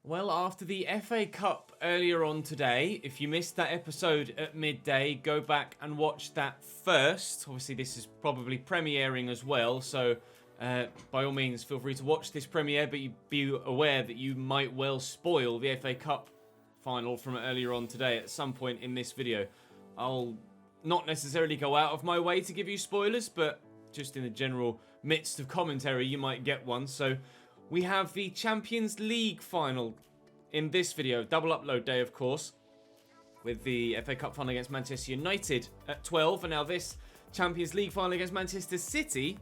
Well, after the FA Cup earlier on today, if you missed that episode at midday, go back and watch that first. Obviously, this is probably premiering as well, so by all means, feel free to watch this premiere, but be aware that you might well spoil the FA Cup final from earlier on today at some point in this video. I'll not necessarily go out of my way to give you spoilers, but just in the general midst of commentary, you might get one. So we have the Champions League final in this video, double upload day of course, with the FA Cup final against Manchester United at 12, and now this Champions League final against Manchester City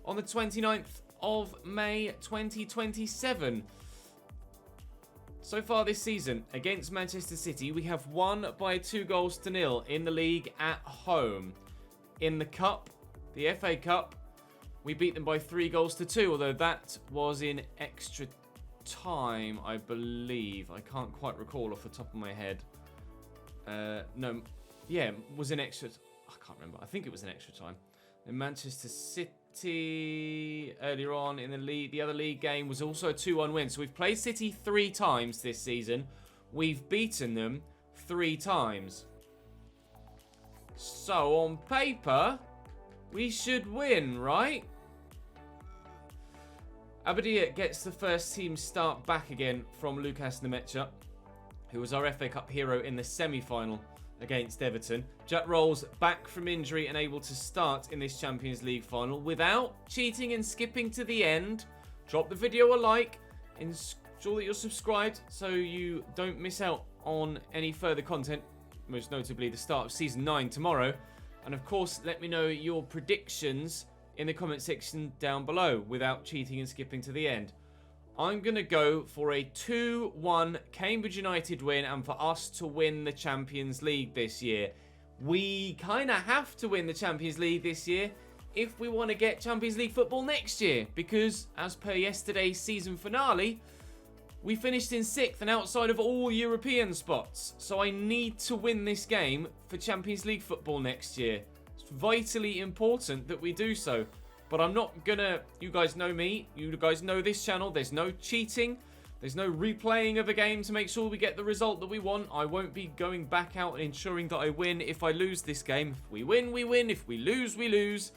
on the 29th of May 2027. So far this season, against Manchester City, we have won by 2-0 in the league at home. In the Cup, the FA Cup, we beat them by 3-2, although that was in extra time, I believe. I can't quite recall off the top of my head. No, yeah, it was in extra... I can't remember. I think it was in extra time. In Manchester City, earlier on in the league, the other league game was also a 2-1 win. So we've played City 3 times this season. We've beaten them 3 times. So on paper, we should win, right? Aberdeen gets the first team start back again from Lucas Nemecha, who was our FA Cup hero in the semi-final against Everton. Jack Rolls back from injury and able to start in this Champions League final without cheating and skipping to the end. Drop the video a like, ensure that you're subscribed so you don't miss out on any further content, most notably the start of Season 9 tomorrow. And of course, let me know your predictions in the comment section down below without cheating and skipping to the end. I'm going to go for a 2-1 Cambridge United win and for us to win the Champions League this year. We kind of have to win the Champions League this year if we want to get Champions League football next year, because as per yesterday's season finale, we finished in 6th and outside of all European spots. So I need to win this game for Champions League football next year. It's vitally important that we do so. But I'm not gonna, you guys know me, you guys know this channel, there's no cheating, there's no replaying of a game to make sure we get the result that we want. I won't be going back out and ensuring that I win if I lose this game. If we win, we win. If we lose, we lose.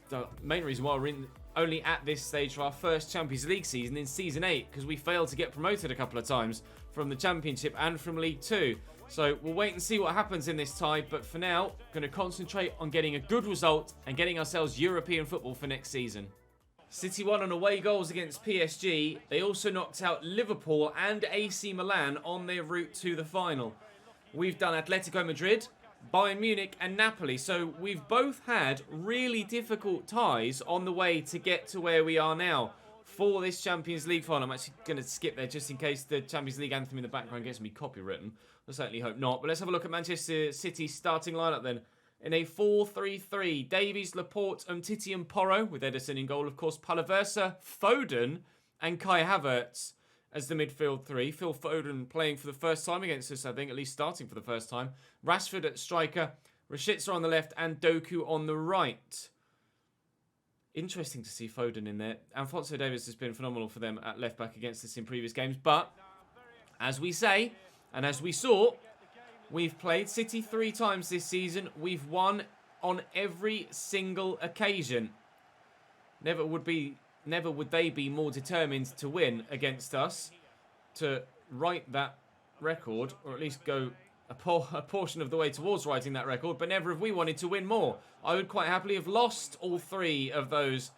The main reason why we're only at this stage for our first Champions League season in Season 8, because we failed to get promoted a couple of times from the Championship and from League 2. So we'll wait and see what happens in this tie, but for now, going to concentrate on getting a good result and getting ourselves European football for next season. City won on away goals against PSG. They also knocked out Liverpool and AC Milan on their route to the final. We've done Atletico Madrid, Bayern Munich and Napoli, so we've both had really difficult ties on the way to get to where we are now for this Champions League final. I'm actually going to skip there just in case the Champions League anthem in the background gets me copywritten. I certainly hope not. But let's have a look at Manchester City's starting lineup then. In a 4-3-3, Davies, Laporte, Umtiti and Porro, with Ederson in goal, of course, Palaversa, Foden and Kai Havertz as the midfield three. Phil Foden playing for the first time against us, I think, at least starting for the first time. Rashford at striker, Rashica on the left and Doku on the right. Interesting to see Foden in there. Alphonso Davies has been phenomenal for them at left back against us in previous games. But, as we say, and as we saw, we've played City 3 times this season. We've won on every single occasion. Never would they be more determined to win against us, to write that record, or at least go a portion of the way towards writing that record, but never have we wanted to win more. I would quite happily have lost all 3 of those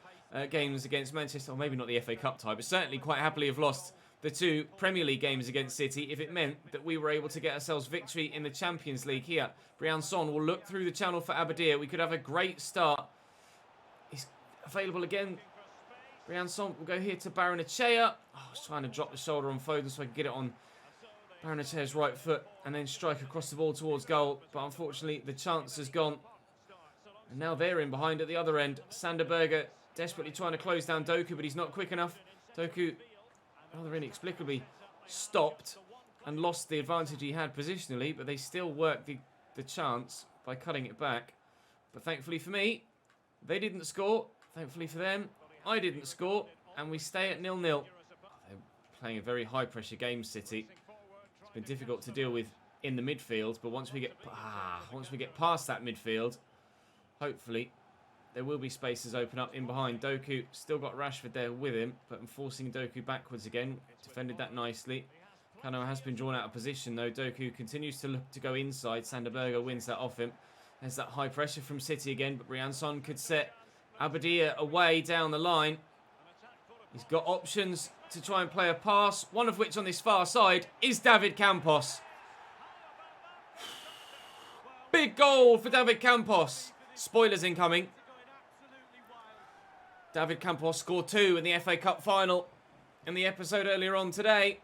games against Manchester, or maybe not the FA Cup tie, but certainly quite happily have lost the 2 Premier League games against City if it meant that we were able to get ourselves victory in the Champions League here. Brian Son will look through the channel for Aberdeen. We could have a great start. He's available again. Brian Son will go here to Barrenechea. Oh, I was trying to drop the shoulder on Foden so I could get it on Barrenechea's right foot and then strike across the ball towards goal. But unfortunately, the chance has gone. And now they're in behind at the other end. Sander Berge desperately trying to close down Doku, but he's not quick enough. Doku rather inexplicably stopped and lost the advantage he had positionally, but they still worked the chance by cutting it back. But thankfully for me, they didn't score. Thankfully for them, I didn't score, and we stay at 0-0. They're playing a very high-pressure game, City. It's been difficult to deal with in the midfield, but once we get past that midfield, hopefully there will be spaces open up in behind. Doku still got Rashford there with him, but I'm forcing Doku backwards again. Defended that nicely. Kano has been drawn out of position though. Doku continues to look to go inside. Sanderberger wins that off him. There's that high pressure from City again, but Briançon could set Abadia away down the line. He's got options to try and play a pass, one of which on this far side is David Campos. Big goal for David Campos. Spoilers incoming. David Campos scored 2 in the FA Cup final in the episode earlier on today.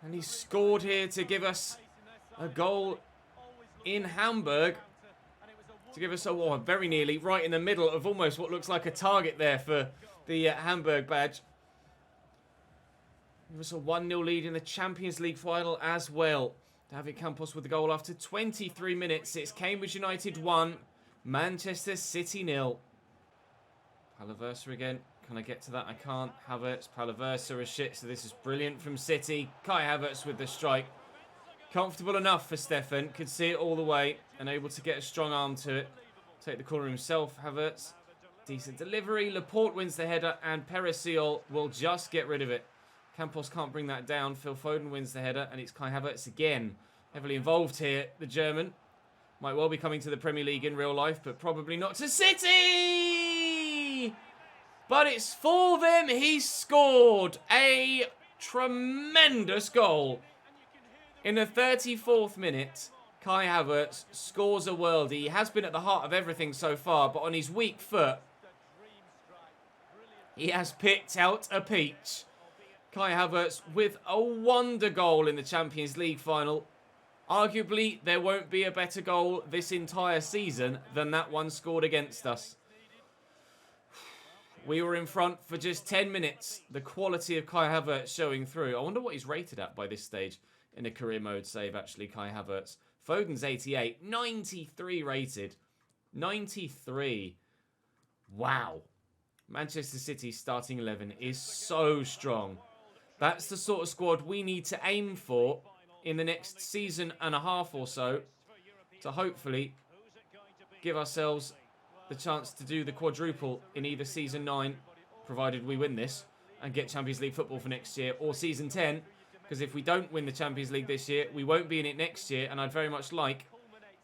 And he scored here to give us a goal in Hamburg. To give us very nearly right in the middle of almost what looks like a target there for the Hamburg badge. Give us a 1-0 lead in the Champions League final as well. David Campos with the goal after 23 minutes. It's Cambridge United 1, Manchester City 0. Palaversa again. Can I get to that? I can't. Havertz, Palaversa is shit, so this is brilliant from City. Kai Havertz with the strike. Comfortable enough for Stefan. Could see it all the way and able to get a strong arm to it. Take the corner himself, Havertz. Decent delivery. Laporte wins the header and Perisiol will just get rid of it. Campos can't bring that down. Phil Foden wins the header and it's Kai Havertz again. Heavily involved here, the German. Might well be coming to the Premier League in real life, but probably not to City! But it's for them. He scored a tremendous goal. In the 34th minute, Kai Havertz scores a worldie. He has been at the heart of everything so far, but on his weak foot, he has picked out a peach. Kai Havertz with a wonder goal in the Champions League final. Arguably, there won't be a better goal this entire season than that one scored against us. We were in front for just 10 minutes. The quality of Kai Havertz showing through. I wonder what he's rated at by this stage in a career mode save, actually, Kai Havertz. Foden's 88. 93 rated. 93. Wow. Manchester City's starting 11 is so strong. That's the sort of squad we need to aim for in the next season and a half or so to hopefully give ourselves the chance to do the quadruple in either season 9, provided we win this and get Champions League football for next year, or season 10, because if we don't win the Champions League this year, we won't be in it next year, and I'd very much like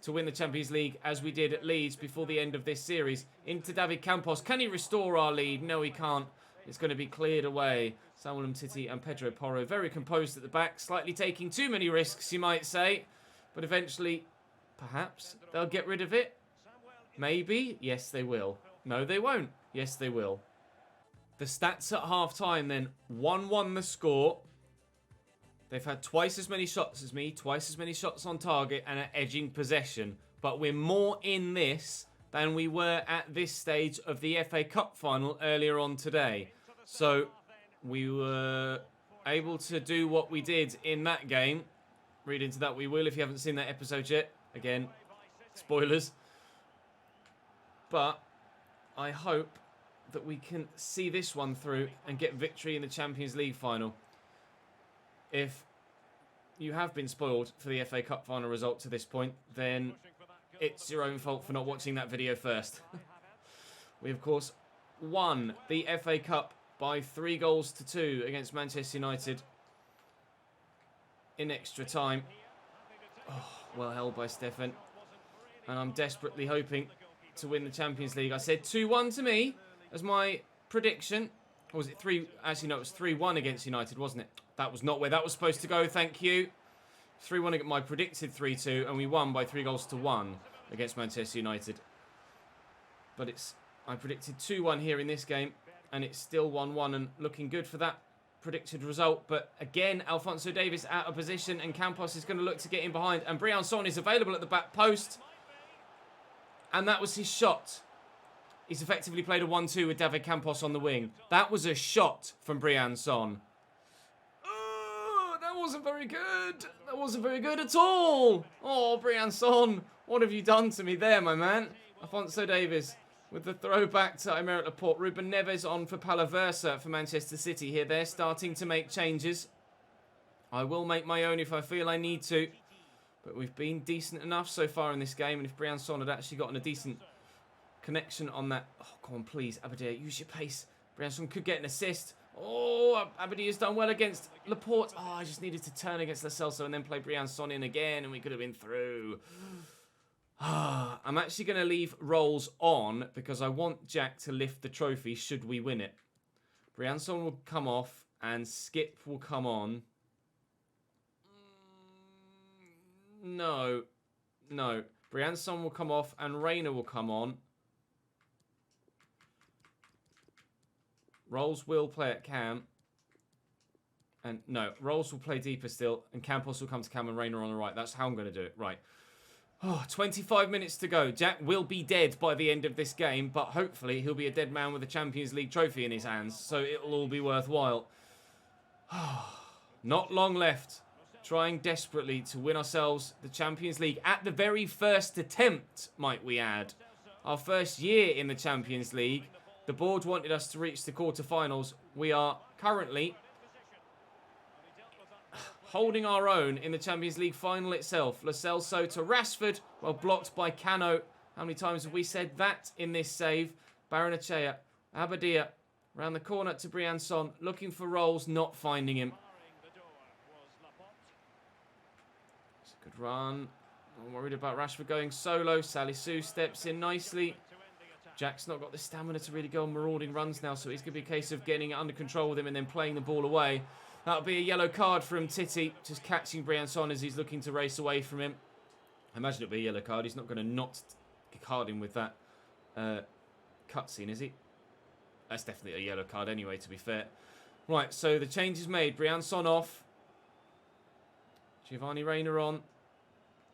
to win the Champions League as we did at Leeds before the end of this series. Into David Campos. Can he restore our lead? No, he can't. It's going to be cleared away. Samuel Umtiti and Pedro Porro very composed at the back, slightly taking too many risks, you might say, but eventually, perhaps, they'll get rid of it. Maybe. Yes, they will. No, they won't. Yes, they will. The stats at half-time then. 1-1 the score. They've had twice as many shots as me, twice as many shots on target, and are edging possession. But we're more in this than we were at this stage of the FA Cup final earlier on today. So we were able to do what we did in that game. Read into that we will if you haven't seen that episode yet. Again, spoilers. But I hope that we can see this one through and get victory in the Champions League final. If you have been spoiled for the FA Cup final result to this point, then it's your own fault for not watching that video first. We, of course, won the FA Cup by 3-2 against Manchester United in extra time. Oh, well held by Stefan. And I'm desperately hoping to win the Champions League. I said 2-1 to me as my prediction. Or was it 3? Actually, no, it was 3-1 against United, wasn't it? That was not where that was supposed to go, thank you. 3-1 against my predicted 3-2, and we won by 3-1 against Manchester United. But I predicted 2-1 here in this game, and it's still 1-1 and looking good for that predicted result. But again, Alphonso Davies out of position, and Campos is going to look to get in behind. And Briançon is available at the back post. And that was his shot. He's effectively played a 1-2 with David Campos on the wing. That was a shot from Briançon. Oh, that wasn't very good. That wasn't very good at all. Oh, Briançon, what have you done to me there, my man? Alphonso Davies with the throwback to Aymeric Laporte. Ruben Neves on for Palaversa for Manchester City here. They're starting to make changes. I will make my own if I feel I need to. But we've been decent enough so far in this game. And if Briançon had actually gotten a decent connection on that... Oh, come on, please. Abadiah, use your pace. Briançon could get an assist. Oh, Abadiah's done well against Laporte. Oh, I just needed to turn against Lo Celso and then play Briançon in again. And we could have been through. I'm actually going to leave Rolls on because I want Jack to lift the trophy should we win it. Briançon will come off and Skip will come on. No. Briançon will come off and Reina will come on. Rolls will play at Cam. And no, Rolls will play deeper still. And Campos will come to Cam and Reina on the right. That's how I'm going to do it. Right. 25 minutes to go. Jack will be dead by the end of this game, but hopefully he'll be a dead man with a Champions League trophy in his hands, so it'll all be worthwhile. Not long left. Trying desperately to win ourselves the Champions League at the very first attempt, might we add. Our first year in the Champions League. The board wanted us to reach the quarterfinals. We are currently holding our own in the Champions League final itself. Lo Celso to Rashford, well blocked by Cano. How many times have we said that in this save? Barrenechea, Abadiah, round the corner to Briançon, looking for Rolls, not finding him. It's a good run. I'm worried about Rashford going solo. Salisu steps in nicely. Jack's not got the stamina to really go on marauding runs now, so it's going to be a case of getting it under control with him and then playing the ball away. That'll be a yellow card from Titi, just catching Briançon as he's looking to race away from him. I imagine it'll be a yellow card. He's not going to not card him with that cutscene, is he? That's definitely a yellow card anyway, to be fair. Right, so the change is made. Briançon off. Giovanni Reina on.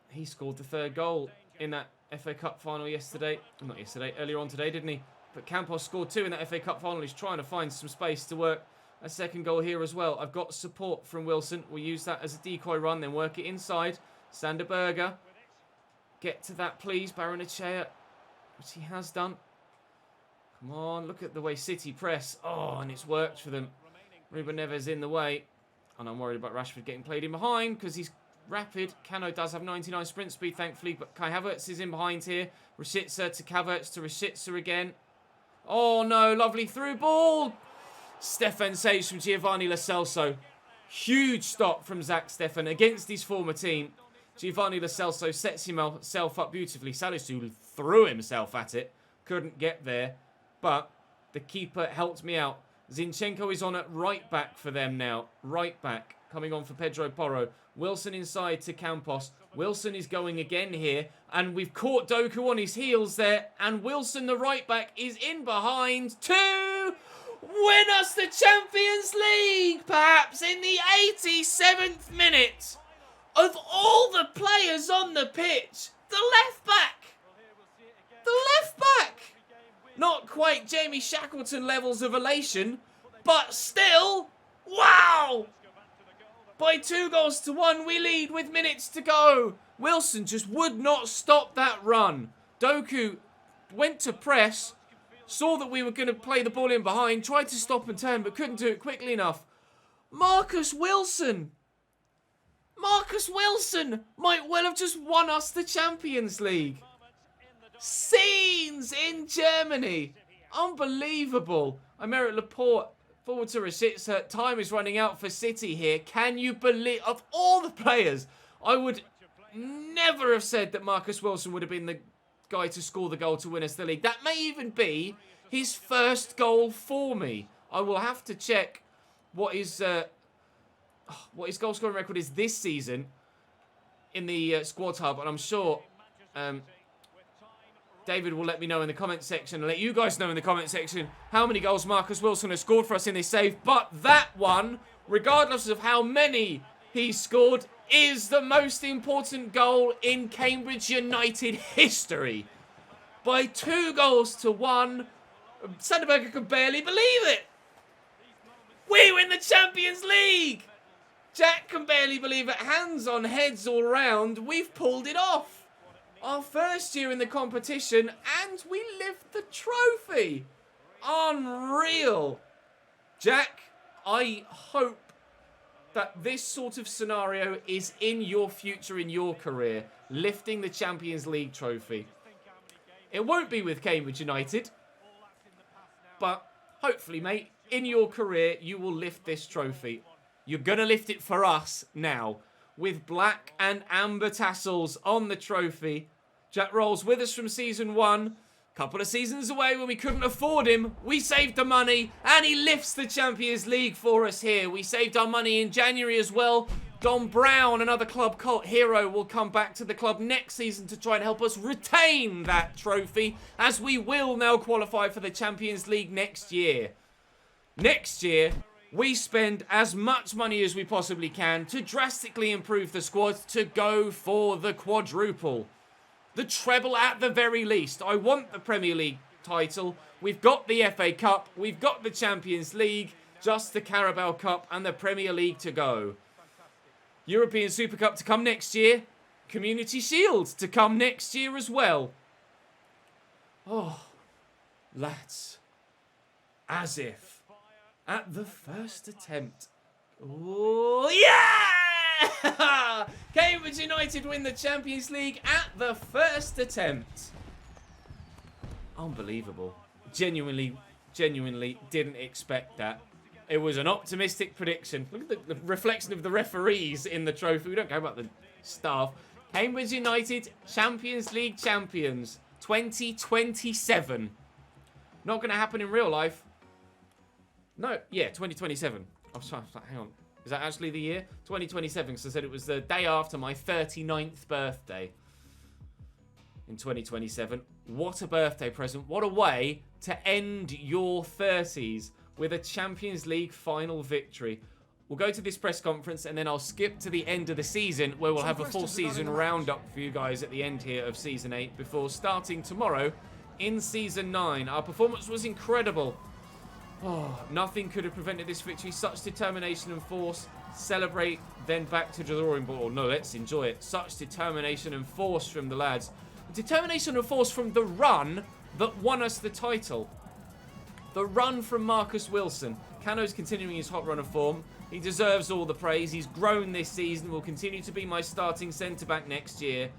He scored the third goal in that FA Cup final yesterday. Not yesterday, earlier on today, didn't he? But Campos scored 2 in that FA Cup final. He's trying to find some space to work a second goal here as well. I've got support from Wilson. We'll use that as a decoy run, then work it inside. Sander Berger. Get to that, please. Barrenechea, which he has done. Come on, look at the way City press. Oh, and it's worked for them. Ruben Neves in the way. And I'm worried about Rashford getting played in behind because he's rapid. Cano does have 99 sprint speed, thankfully. But Kai Havertz is in behind here. Rashica to Havertz to Rashica again. Oh, no. Lovely through ball. Stefan saves from Giovanni Lo Celso. Huge stop from Zach Stefan against his former team. Giovanni Lo Celso sets himself up beautifully. Salisu threw himself at it. Couldn't get there. But the keeper helped me out. Zinchenko is on at right back for them now. Right back. Coming on for Pedro Porro. Wilson inside to Campos. Wilson is going again here. And we've caught Doku on his heels there. And Wilson, the right back, is in behind to win us the Champions League. Perhaps in the 87th minute. Of all the players on the pitch, the left back. The left back. Not quite Jamie Shackleton levels of elation, but still, wow! By 2-1, we lead with minutes to go. Wilson just would not stop that run. Doku went to press, saw that we were going to play the ball in behind, tried to stop and turn, but couldn't do it quickly enough. Marcus Wilson might well have just won us the Champions League. Scenes in Germany. Unbelievable. Aymeric Laporte forward to Rashica. Time is running out for City here. Can you believe, of all the players, I would never have said that Marcus Wilson would have been the guy to score the goal to win us the league. That may even be his first goal for me. I will have to check what his goal scoring record is this season in the squad hub, and I'm sure David will let me know in the comment section and let you guys know in the comment section how many goals Marcus Wilson has scored for us in this save. But that one, regardless of how many he scored, is the most important goal in Cambridge United history. By 2-1, Sander Berger could barely believe it. We win the Champions League. Jack can barely believe it. Hands on heads all round. We've pulled it off. Our first year in the competition, and we lift the trophy. Unreal. Jack, I hope that this sort of scenario is in your future, in your career, lifting the Champions League trophy. It won't be with Cambridge United, but hopefully, mate, in your career, you will lift this trophy. You're going to lift it for us now, with black and amber tassels on the trophy. Jack Rolls with us from Season 1. Couple of seasons away when we couldn't afford him. We saved the money, and he lifts the Champions League for us here. We saved our money in January as well. Don Brown, another club cult hero, will come back to the club next season to try and help us retain that trophy, as we will now qualify for the Champions League next year. Next year, we spend as much money as we possibly can to drastically improve the squad to go for the quadruple. The treble at the very least. I want the Premier League title. We've got the FA Cup. We've got the Champions League. Just the Carabao Cup and the Premier League to go. European Super Cup to come next year. Community Shield to come next year as well. Oh, lads. As if. At the first attempt. Oh, yeah! Cambridge United win the Champions League at the first attempt. Unbelievable. Genuinely didn't expect that. It was an optimistic prediction. Look at the reflection of the referees in the trophy. We don't care about the staff. Cambridge United Champions League champions 2027. Not going to happen in real life. No, yeah, 2027. I was trying to, hang on. Is that actually the year? 2027, because I said it was the day after my 39th birthday. In 2027. What a birthday present. What a way to end your 30s with a Champions League final victory. We'll go to this press conference and then I'll skip to the end of the season where we'll have a full season roundup for you guys at the end here of Season 8 before starting tomorrow in Season 9. Our performance was incredible. Oh, nothing could have prevented this victory. Such determination and force. Celebrate, then back to the drawing board. No, let's enjoy it. Such determination and force from the lads. Determination and force from the run that won us the title. The run from Marcus Wilson. Cano's continuing his hot run of form. He deserves all the praise. He's grown this season. Will continue to be my starting centre-back next year.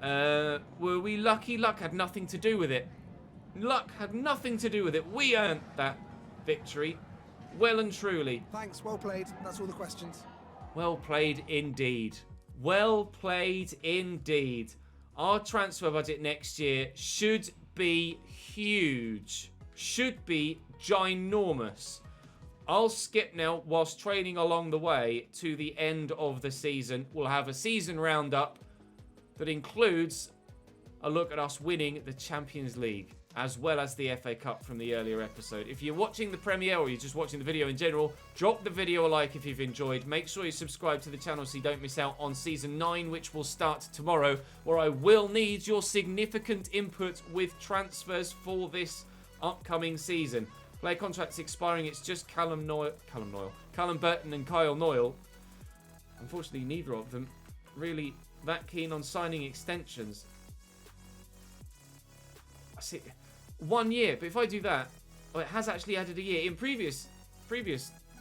Were we lucky? Luck had nothing to do with it. Luck had nothing to do with it. We earned that victory. Well and truly. Thanks, well played. That's all the questions. Well played indeed. Well played indeed. Our transfer budget next year should be huge. Should be ginormous. I'll skip now whilst training along the way to the end of the season. We'll have a season roundup that includes a look at us winning the Champions League, as well as the FA Cup from the earlier episode. If you're watching the premiere or you're just watching the video in general, drop the video a like if you've enjoyed. Make sure you subscribe to the channel so you don't miss out on Season 9, which will start tomorrow, where I will need your significant input with transfers for this upcoming season. Player contracts expiring. It's just Callum Burton and Kyle Noyle. Unfortunately, neither of them really that keen on signing extensions. I see 1 year, but if I do that, it has actually added a year. In previous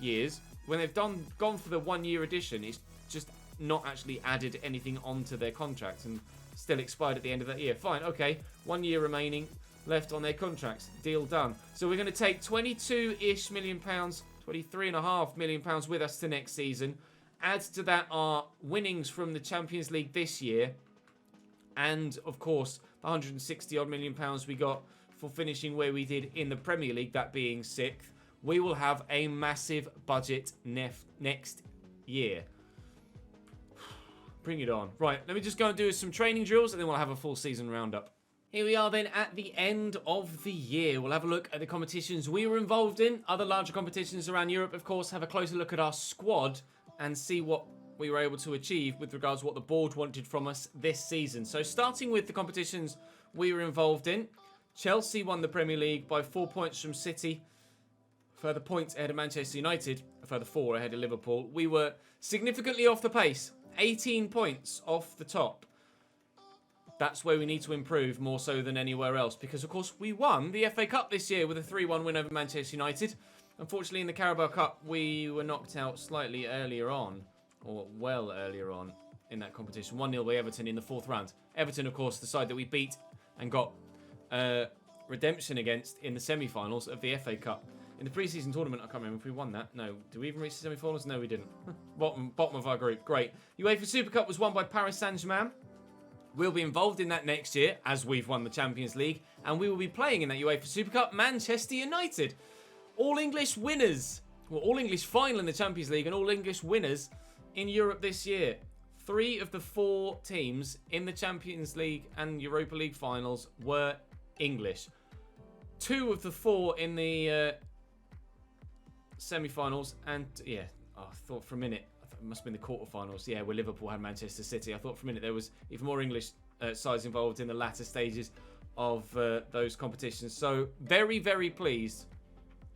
years, when they've gone for the 1 year edition, it's just not actually added anything onto their contracts and still expired at the end of that year. Fine, okay, 1 year remaining left on their contracts. Deal done. So we're going to take £22-ish million, £23.5 million with us to next season. Add to that our winnings from the Champions League this year, and of course the 160 odd million pounds we got for finishing where we did in the Premier League, that being 6th. We will have a massive budget next year. Bring it on. Right, let me just go and do some training drills and then we'll have a full season roundup. Here we are then at the end of the year. We'll have a look at the competitions we were involved in. Other larger competitions around Europe, of course, have a closer look at our squad and see what we were able to achieve with regards to what the board wanted from us this season. So starting with the competitions we were involved in, Chelsea won the Premier League by 4 points from City, further points ahead of Manchester United, a further 4 ahead of Liverpool. We were significantly off the pace, 18 points off the top. That's where we need to improve more so than anywhere else. Because, of course, we won the FA Cup this year with a 3-1 win over Manchester United. Unfortunately, in the Carabao Cup, we were knocked out slightly earlier on, or well earlier on in that competition. 1-0 by Everton in the 4th round. Everton, of course, the side that we beat and got redemption against in the semi-finals of the FA Cup. In the pre-season tournament, I can't remember if we won that. No. Did we even reach the semi-finals? No, we didn't. bottom of our group. Great. UEFA Super Cup was won by Paris Saint-Germain. We'll be involved in that next year, as we've won the Champions League. And we will be playing in that UEFA Super Cup, Manchester United. All English winners. Well, all English final in the Champions League and all English winners in Europe this year. 3 of the 4 teams in the Champions League and Europa League finals were English. 2 of the 4 in the semi-finals, and I thought for a minute, it must have been the quarter-finals, where Liverpool had Manchester City. I thought for a minute there was even more English sides involved in the latter stages of those competitions. So very, very pleased,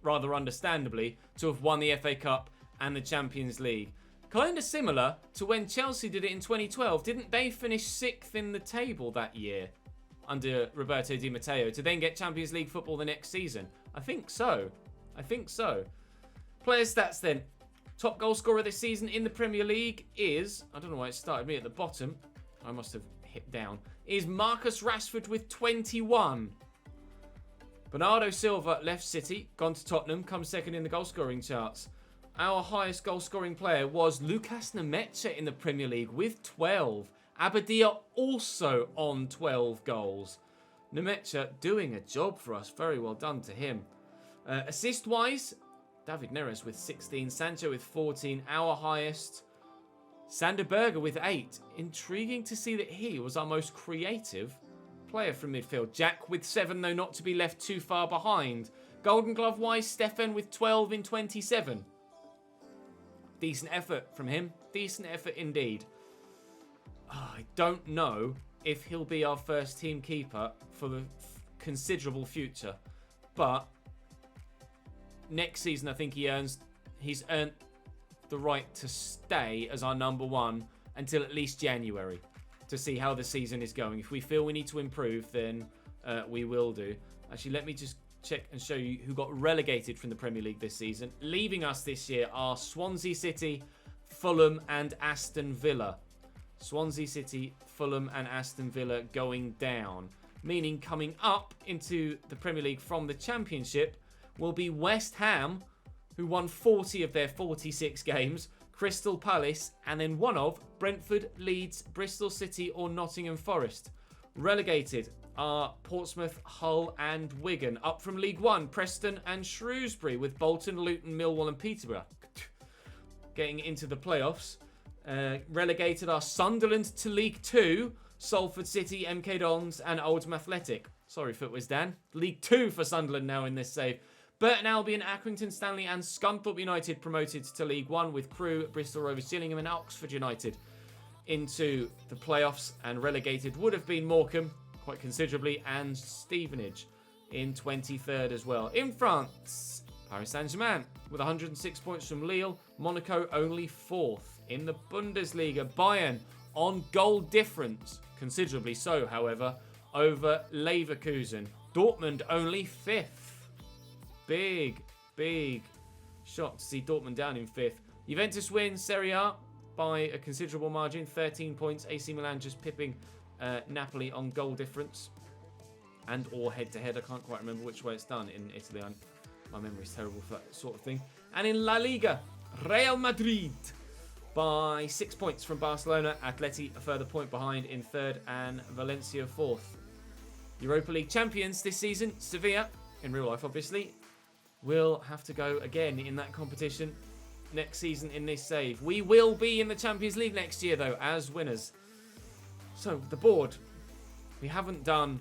rather understandably, to have won the FA Cup and the Champions League. Kind of similar to when Chelsea did it in 2012. Didn't they finish 6th in the table that year under Roberto Di Matteo to then get Champions League football the next season? I think so. Player stats then. Top goal scorer this season in the Premier League is, I don't know why it started me at the bottom, I must have hit down, is Marcus Rashford with 21. Bernardo Silva left City, gone to Tottenham, comes second in the goal scoring charts. Our highest goal scoring player was Lucas Nemecha in the Premier League with 12. Abadia also on 12 goals. Nemecha doing a job for us. Very well done to him. Assist-wise, David Neres with 16. Sancho with 14. Our highest. Sander Berge with 8. Intriguing to see that he was our most creative player from midfield. Jack with 7, though not to be left too far behind. Golden Glove-wise, Stefan with 12 in 27. Decent effort from him. Decent effort indeed. I don't know if he'll be our first team keeper for the considerable future. But next season, I think he's earned the right to stay as our number 1 until at least January to see how the season is going. If we feel we need to improve, then we will do. Actually, let me just check and show you who got relegated from the Premier League this season. Leaving us this year are Swansea City, Fulham and Aston Villa. Swansea City, Fulham and Aston Villa going down. Meaning coming up into the Premier League from the Championship will be West Ham, who won 40 of their 46 games, Crystal Palace, and then one of Brentford, Leeds, Bristol City or Nottingham Forest. Relegated are Portsmouth, Hull and Wigan. Up from League One, Preston and Shrewsbury, with Bolton, Luton, Millwall and Peterborough getting into the playoffs. Relegated are Sunderland to League 2, Salford City, MK Dons and Oldham Athletic. Sorry, Footwiz Dan. League 2 for Sunderland now in this save. Burton Albion, Accrington Stanley and Scunthorpe United promoted to League 1, with Crewe, Bristol Rovers, Gillingham and Oxford United into the playoffs. And relegated would have been Morecambe, quite considerably, and Stevenage in 23rd as well. In France, Paris Saint-Germain with 106 points from Lille. Monaco only 4th. In the Bundesliga, Bayern on goal difference, considerably so, however, over Leverkusen. Dortmund only 5th. Big shot to see Dortmund down in 5th. Juventus wins Serie A by a considerable margin, 13 points. AC Milan just pipping Napoli on goal difference and or head-to-head. I can't quite remember which way it's done in Italy. My memory's terrible for that sort of thing. And in La Liga, Real Madrid by 6 points from Barcelona. Atleti a further point behind in 3rd and Valencia 4th. Europa League champions this season, Sevilla, in real life obviously, will have to go again in that competition next season in this save. We will be in the Champions League next year though as winners. So the board, we haven't done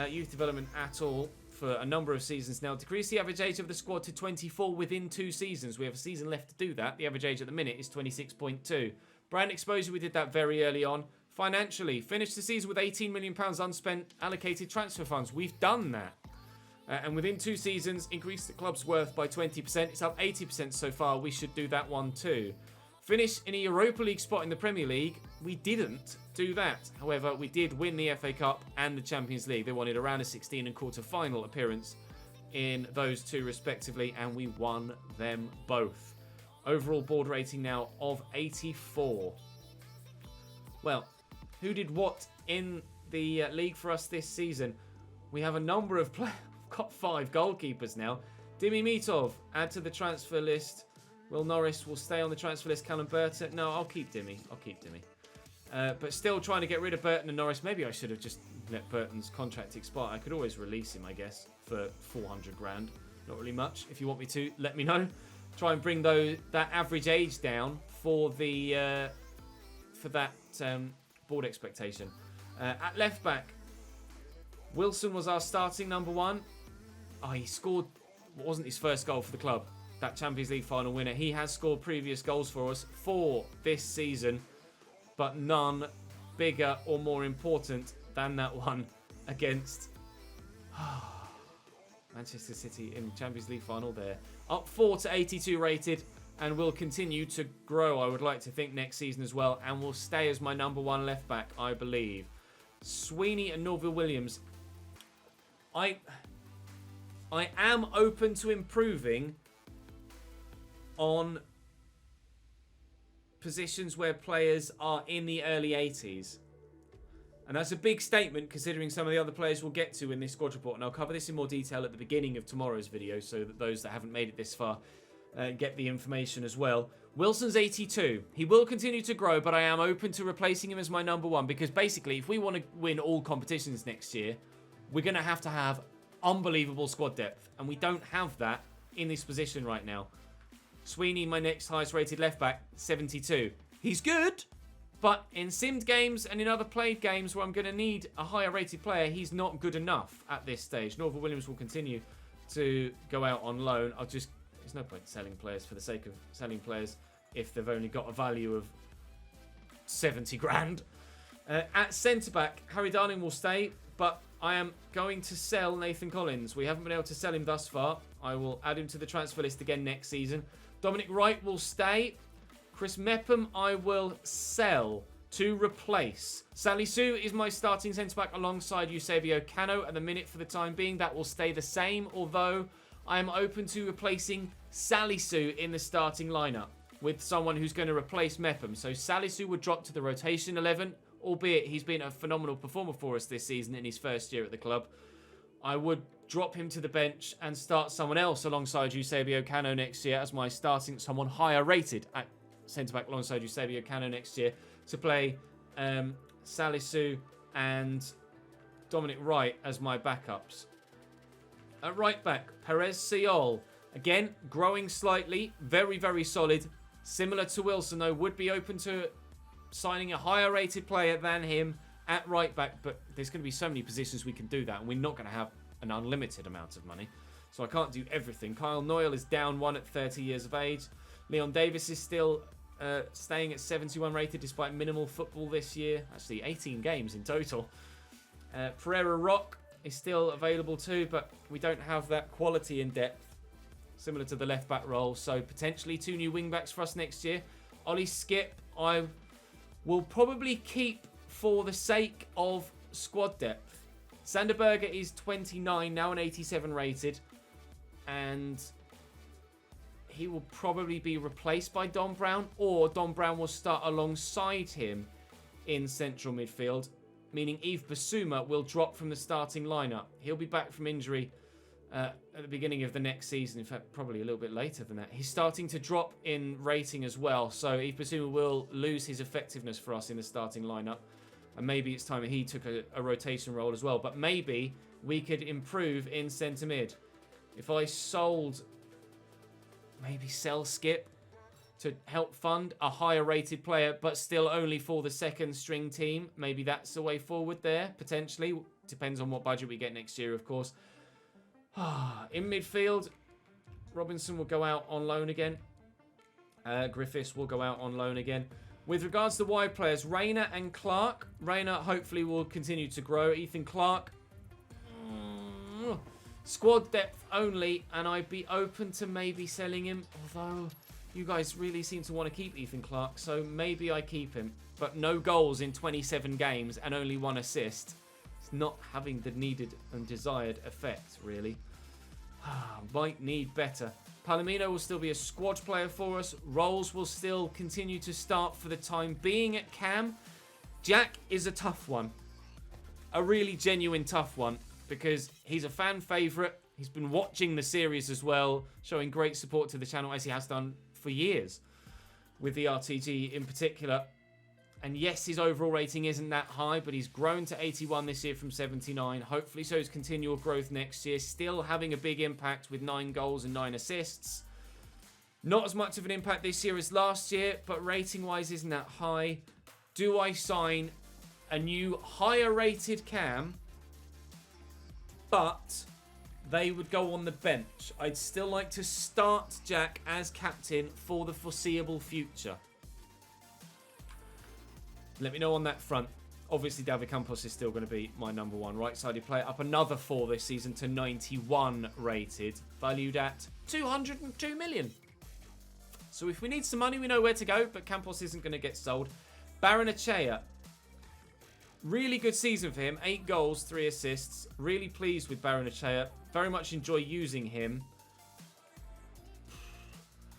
youth development at all for a number of seasons now. Decrease the average age of the squad to 24 within 2 seasons. We have a season left to do that. The average age at the minute is 26.2. Brand exposure, we did that very early on. Financially, finished the season with £18 million unspent allocated transfer funds. We've done that. And within 2 seasons, increased the club's worth by 20%. It's up 80% so far. We should do that one too. Finish in a Europa League spot in the Premier League. We didn't do that. However, we did win the FA Cup and the Champions League. They wanted a round of 16 and quarter-final appearance in those two respectively, and we won them both. Overall board rating now of 84. Well, who did what in the league for us this season? We have a number of players. We've got 5 goalkeepers now. Dimi Mitov, add to the transfer list. Will Norris will stay on the transfer list. Callum Burton. No, I'll keep Dimi. But still trying to get rid of Burton and Norris. Maybe I should have just let Burton's contract expire. I could always release him, I guess, for 400 grand. Not really much. If you want me to, let me know. Try and bring that average age down for the board expectation. At left back, Wilson was our starting number 1. Oh, he scored what wasn't his first goal for the club. That Champions League final winner. He has scored previous goals for us for this season, but none bigger or more important than that one against Manchester City in the Champions League final there. Up 4 to 82 rated, and will continue to grow, I would like to think, next season as well, and will stay as my number 1 left back, I believe. Sweeney and Norville Williams. I am open to improving on positions where players are in the early 80s. And that's a big statement considering some of the other players we'll get to in this squad report. And I'll cover this in more detail at the beginning of tomorrow's video so that those that haven't made it this far get the information as well. Wilson's 82. He will continue to grow, but I am open to replacing him as my number 1 because basically if we want to win all competitions next year, we're going to have unbelievable squad depth. And we don't have that in this position right now. Sweeney, my next highest rated left back, 72. He's good, but in simmed games and in other played games where I'm going to need a higher rated player, he's not good enough at this stage. Norville Williams will continue to go out on loan. There's no point selling players for the sake of selling players if they've only got a value of 70 grand. At centre-back, Harry Darling will stay, but I am going to sell Nathan Collins. We haven't been able to sell him thus far. I will add him to the transfer list again next season. Dominic Wright will stay. Chris Mepham I will sell to replace. Salisu is my starting centre-back alongside Eusebio Cano at the minute for the time being. That will stay the same, although I am open to replacing Salisu in the starting lineup with someone who's going to replace Mepham. So Salisu would drop to the rotation 11, albeit he's been a phenomenal performer for us this season in his first year at the club. I would drop him to the bench and start someone else alongside Eusebio Cano next year as my starting, someone higher rated at centre-back alongside Eusebio Cano next year to play Salisu and Dominic Wright as my backups. At right back, Perez Siol. Again, growing slightly, very, very solid. Similar to Wilson, though, would be open to signing a higher rated player than him at right back, but there's going to be so many positions we can do that, and we're not going to have an unlimited amount of money. So I can't do everything. Kyle Noyle is down 1 at 30 years of age. Leon Davis is still staying at 71 rated despite minimal football this year. Actually, 18 games in total. Pereira Rock is still available too, but we don't have that quality in depth, similar to the left-back role. So potentially 2 new wing-backs for us next year. Ollie Skip, I will probably keep for the sake of squad depth. Sander Berger is 29 now and 87 rated, and he will probably be replaced by Don Brown, or Don Brown will start alongside him in central midfield, meaning Yves Bissouma will drop from the starting lineup. He'll be back from injury at the beginning of the next season, in fact probably a little bit later than that. He's starting to drop in rating as well, so Yves Bissouma will lose his effectiveness for us in the starting lineup, and maybe it's time he took a rotation role as well. But maybe we could improve in centre mid. If I maybe sell Skip to help fund a higher rated player, but still only for the second string team. Maybe that's the way forward there, potentially. Depends on what budget we get next year, of course. In midfield, Robinson will go out on loan again. Griffiths will go out on loan again. With regards to wide players, Rayner and Clark. Rayner hopefully will continue to grow. Ethan Clark, squad depth only, and I'd be open to maybe selling him. Although you guys really seem to want to keep Ethan Clark, so maybe I keep him. But no goals in 27 games and only 1 assist. It's not having the needed and desired effect, really. Might need better. Palomino will still be a squad player for us. Rolls will still continue to start for the time being at Cam. Jack is a tough one. A really genuine tough one, because he's a fan favourite. He's been watching the series as well, showing great support to the channel, as he has done for years, with the RTG in particular. And yes, his overall rating isn't that high, but he's grown to 81 this year from 79. Hopefully shows continual growth next year. Still having a big impact with 9 goals and 9 assists. Not as much of an impact this year as last year, but rating-wise isn't that high. Do I sign a new higher rated Cam? But they would go on the bench. I'd still like to start Jack as captain for the foreseeable future. Let me know on that front. Obviously, David Campos is still going to be my number 1 right-sided player. Up another 4 this season to 91 rated. Valued at 202 million. So if we need some money, we know where to go. But Campos isn't going to get sold. Barrenechea. Really good season for him. 8 goals, 3 assists. Really pleased with Barrenechea. Very much enjoy using him.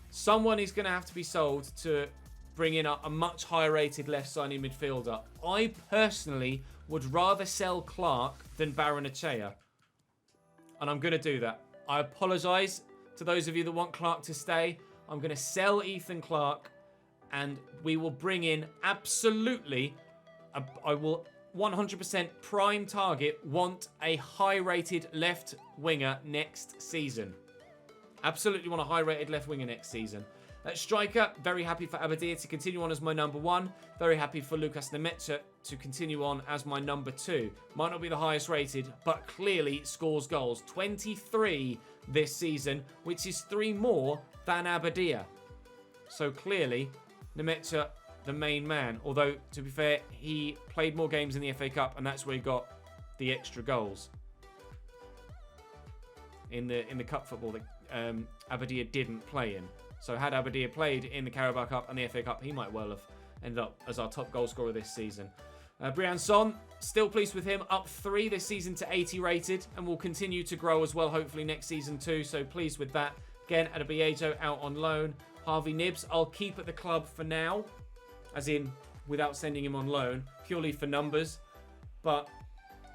Someone is going to have to be sold to bring in a much higher rated left-sided midfielder. I personally would rather sell Clark than Barrenechea. And I'm going to do that. I apologise to those of you that want Clark to stay. I'm going to sell Ethan Clark, and we will bring in absolutely, I will 100% prime target, want a high-rated left winger next season. Absolutely want a high-rated left winger next season. At striker, very happy for Abadir to continue on as my number 1. Very happy for Lucas Nemecha to continue on as my number 2. Might not be the highest rated, but clearly scores goals. 23 this season, which is 3 more than Abadir. So clearly, Nemecha, the main man. Although, to be fair, he played more games in the FA Cup, and that's where he got the extra goals. In the cup football that Abadir didn't play in. So had Abadir played in the Carabao Cup and the FA Cup, he might well have ended up as our top goal scorer this season. Brian Son, still pleased with him. Up 3 this season to 80 rated, and will continue to grow as well, hopefully next season too. So pleased with that. Again, Adebayo out on loan. Harvey Nibbs, I'll keep at the club for now. As in, without sending him on loan, purely for numbers. But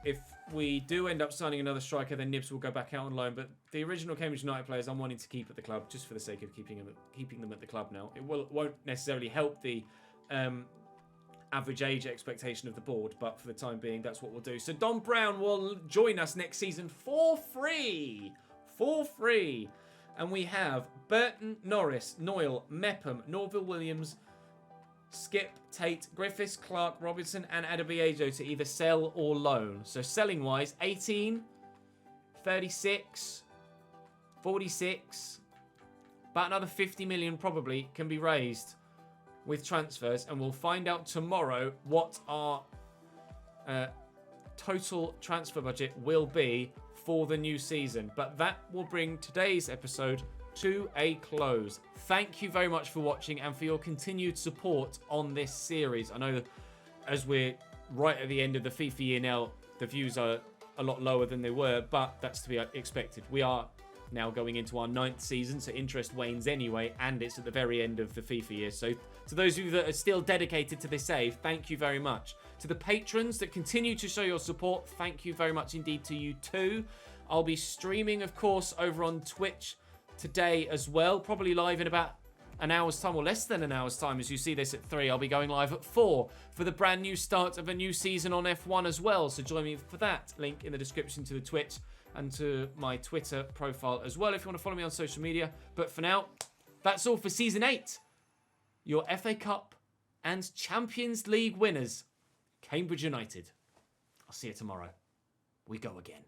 if we do end up signing another striker, then Nibbs will go back out on loan. But the original Cambridge United players I'm wanting to keep at the club, just for the sake of keeping them at the club now. It won't necessarily help the average age expectation of the board, but for the time being, that's what we'll do. So Don Brown will join us next season for free. For free. And we have Burton, Norris, Noyle, Mepham, Norville Williams, Skip, Tate, Griffiths, Clark, Robinson, and Adebayo to either sell or loan. So selling-wise, 18, 36, 46, about another 50 million probably can be raised with transfers. And we'll find out tomorrow what our total transfer budget will be for the new season. But that will bring today's episode to a close. Thank you very much for watching and for your continued support on this series. I know as we're right at the end of the FIFA year now, the views are a lot lower than they were, but that's to be expected. We are now going into our 9th season, so interest wanes anyway, and it's at the very end of the FIFA year. So to those of you that are still dedicated to this save, thank you very much. To the patrons that continue to show your support, thank you very much indeed to you too. I'll be streaming, of course, over on Twitch today as well, probably live in about an hour's time, or less than an hour's time as you see this at 3. I'll be going live at 4 for the brand new start of a new season on F1 as well, so join me for that. Link in the description to the Twitch and to my Twitter profile as well if you want to follow me on social media. But for now, that's all for Season 8. Your FA Cup and Champions League winners, Cambridge United. I'll see you tomorrow. We go again.